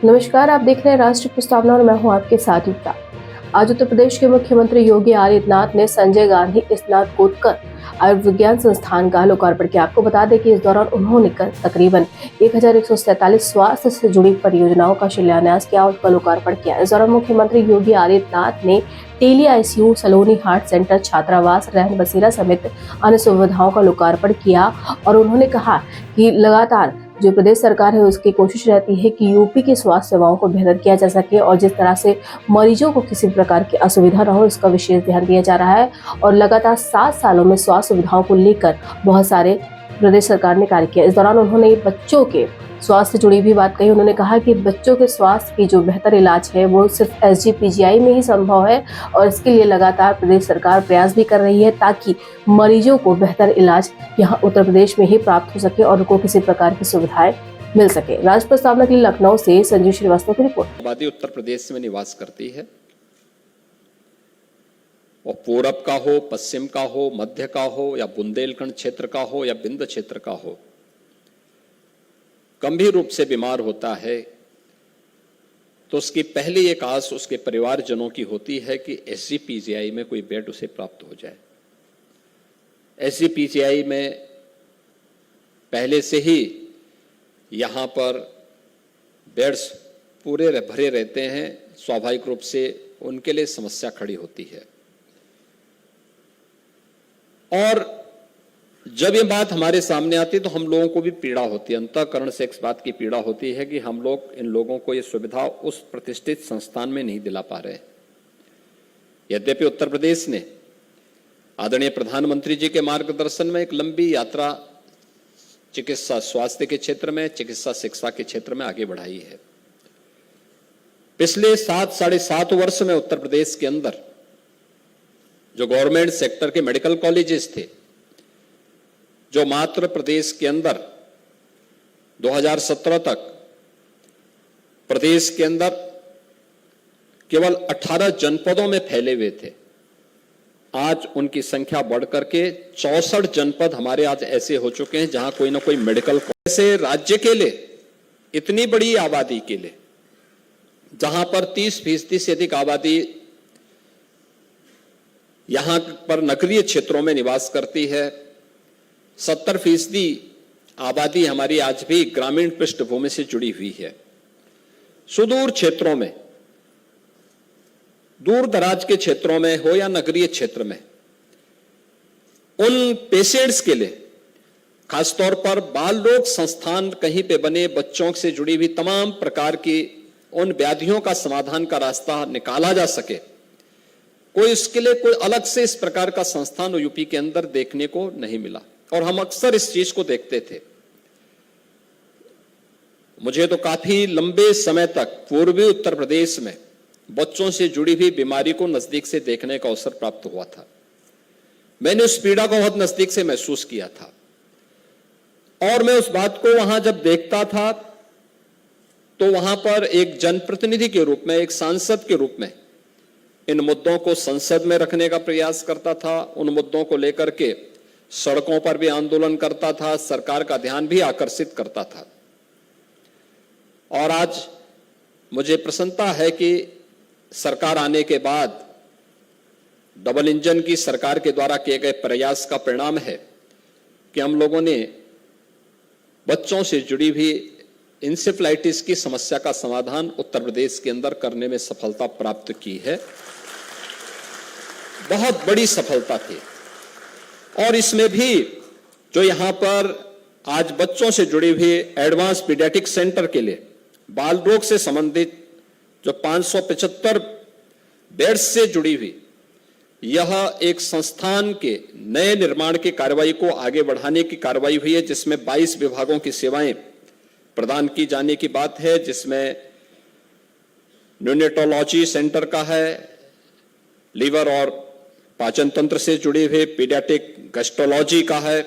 नमस्कार, आप देख रहे हैं राष्ट्रीय प्रस्तावना और मैं हूं आपके साथ युक्ता। आज उत्तर प्रदेश के मुख्यमंत्री योगी आदित्यनाथ ने संजय गांधी स्नातकोत्तर आयुर्विज्ञान संस्थान का लोकार्पण किया। आपको बता दें कि इस दौरान उन्होंने तकरीबन 1147 स्वास्थ्य से जुड़ी परियोजनाओं का शिलान्यास किया और उसका लोकार्पण किया। इस दौरान मुख्यमंत्री योगी आदित्यनाथ ने टेली आईसीयू, सलोनी हार्ट सेंटर, छात्रावास, रैन बसेरा समेत अन्य सुविधाओं का लोकार्पण किया और उन्होंने कहा कि लगातार जो प्रदेश सरकार है उसकी कोशिश रहती है कि यूपी की स्वास्थ्य सेवाओं को बेहतर किया जा सके और जिस तरह से मरीजों को किसी प्रकार की असुविधा न हो, इसका विशेष ध्यान दिया जा रहा है। और लगातार 7 सालों में स्वास्थ्य सुविधाओं को लेकर बहुत सारे प्रदेश सरकार ने कार्य किया। इस दौरान उन्होंने बच्चों के स्वास्थ्य से जुड़ी भी बात कही। उन्होंने कहा कि बच्चों के स्वास्थ्य की जो बेहतर इलाज है वो सिर्फ एसजीपीजीआई में ही संभव है और इसके लिए लगातार प्रदेश सरकार प्रयास भी कर रही है ताकि मरीजों को बेहतर इलाज यहाँ उत्तर प्रदेश में ही प्राप्त हो सके और उनको किसी प्रकार की सुविधाएं मिल सके। राष्ट्रीय प्रस्तावना के लिए लखनऊ से संजीव श्रीवास्तव की रिपोर्ट। आबादी उत्तर प्रदेश में निवास करती है और पूरब का हो, पश्चिम का हो, मध्य का हो या बुंदेलखंड क्षेत्र का हो या बिंद क्षेत्र का हो, गंभीर रूप से बीमार होता है तो उसकी पहली एक आस उसके परिवारजनों की होती है कि एसजीपीजीआई में कोई बेड उसे प्राप्त हो जाए। एसजीपीजीआई में पहले से ही यहां पर बेड्स पूरे भरे रहते हैं, स्वाभाविक रूप से उनके लिए समस्या खड़ी होती है। और जब ये बात हमारे सामने आती है तो हम लोगों को भी पीड़ा होती है, अंतःकरण से इस बात की पीड़ा होती है कि हम लोग इन लोगों को ये सुविधा उस प्रतिष्ठित संस्थान में नहीं दिला पा रहे। यद्यपि उत्तर प्रदेश ने आदरणीय प्रधानमंत्री जी के मार्गदर्शन में एक लंबी यात्रा चिकित्सा स्वास्थ्य के क्षेत्र में, चिकित्सा शिक्षा के क्षेत्र में आगे बढ़ाई है। पिछले 7-7.5 वर्ष में उत्तर प्रदेश के अंदर जो गवर्नमेंट सेक्टर के मेडिकल कॉलेजेस थे, जो मात्र प्रदेश के अंदर 2017 तक प्रदेश के अंदर केवल 18 जनपदों में फैले हुए थे, आज उनकी संख्या बढ़कर के 64 जनपद हमारे आज ऐसे हो चुके हैं जहां कोई ना कोई मेडिकल कॉलेज से राज्य के लिए, इतनी बड़ी आबादी के लिए, जहां पर 30% से अधिक आबादी यहां पर नगरीय क्षेत्रों में निवास करती है, 70% आबादी हमारी आज भी ग्रामीण पृष्ठभूमि से जुड़ी हुई है। सुदूर क्षेत्रों में, दूर दराज के क्षेत्रों में हो या नगरीय क्षेत्र में, उन पेशेंट्स के लिए खासतौर पर बाल रोग संस्थान कहीं पे बने, बच्चों से जुड़ी हुई तमाम प्रकार की उन व्याधियों का समाधान का रास्ता निकाला जा सके, कोई इसके लिए कोई अलग से इस प्रकार का संस्थान यूपी के अंदर देखने को नहीं मिला। और हम अक्सर इस चीज को देखते थे। मुझे तो काफी लंबे समय तक पूर्वी उत्तर प्रदेश में बच्चों से जुड़ी हुई बीमारी को नजदीक से देखने का अवसर प्राप्त हुआ था। मैंने उस पीड़ा को बहुत नजदीक से महसूस किया था और मैं उस बात को वहां जब देखता था तो वहां पर एक जनप्रतिनिधि के रूप में, एक सांसद के रूप में इन मुद्दों को संसद में रखने का प्रयास करता था, उन मुद्दों को लेकर के सड़कों पर भी आंदोलन करता था, सरकार का ध्यान भी आकर्षित करता था। और आज मुझे प्रसन्नता है कि सरकार आने के बाद डबल इंजन की सरकार के द्वारा किए गए प्रयास का परिणाम है कि हम लोगों ने बच्चों से जुड़ी हुई इंसेफ्लाइटिस की समस्या का समाधान उत्तर प्रदेश के अंदर करने में सफलता प्राप्त की है। बहुत बड़ी सफलता थी। और इसमें भी जो यहां पर आज बच्चों से जुड़ी हुई एडवांस पीडियाट्रिक सेंटर के लिए बाल रोग से संबंधित जो 575 बेड्स से जुड़ी हुई यह एक संस्थान के नए निर्माण की कार्रवाई को आगे बढ़ाने की कार्रवाई हुई है, जिसमें 22 विभागों की सेवाएं प्रदान की जाने की बात है, जिसमें न्यूनेटोलॉजी सेंटर का है, लीवर और पाचन तंत्र से जुड़े हुए पीडियाट्रिक गैस्ट्रोलॉजी का है,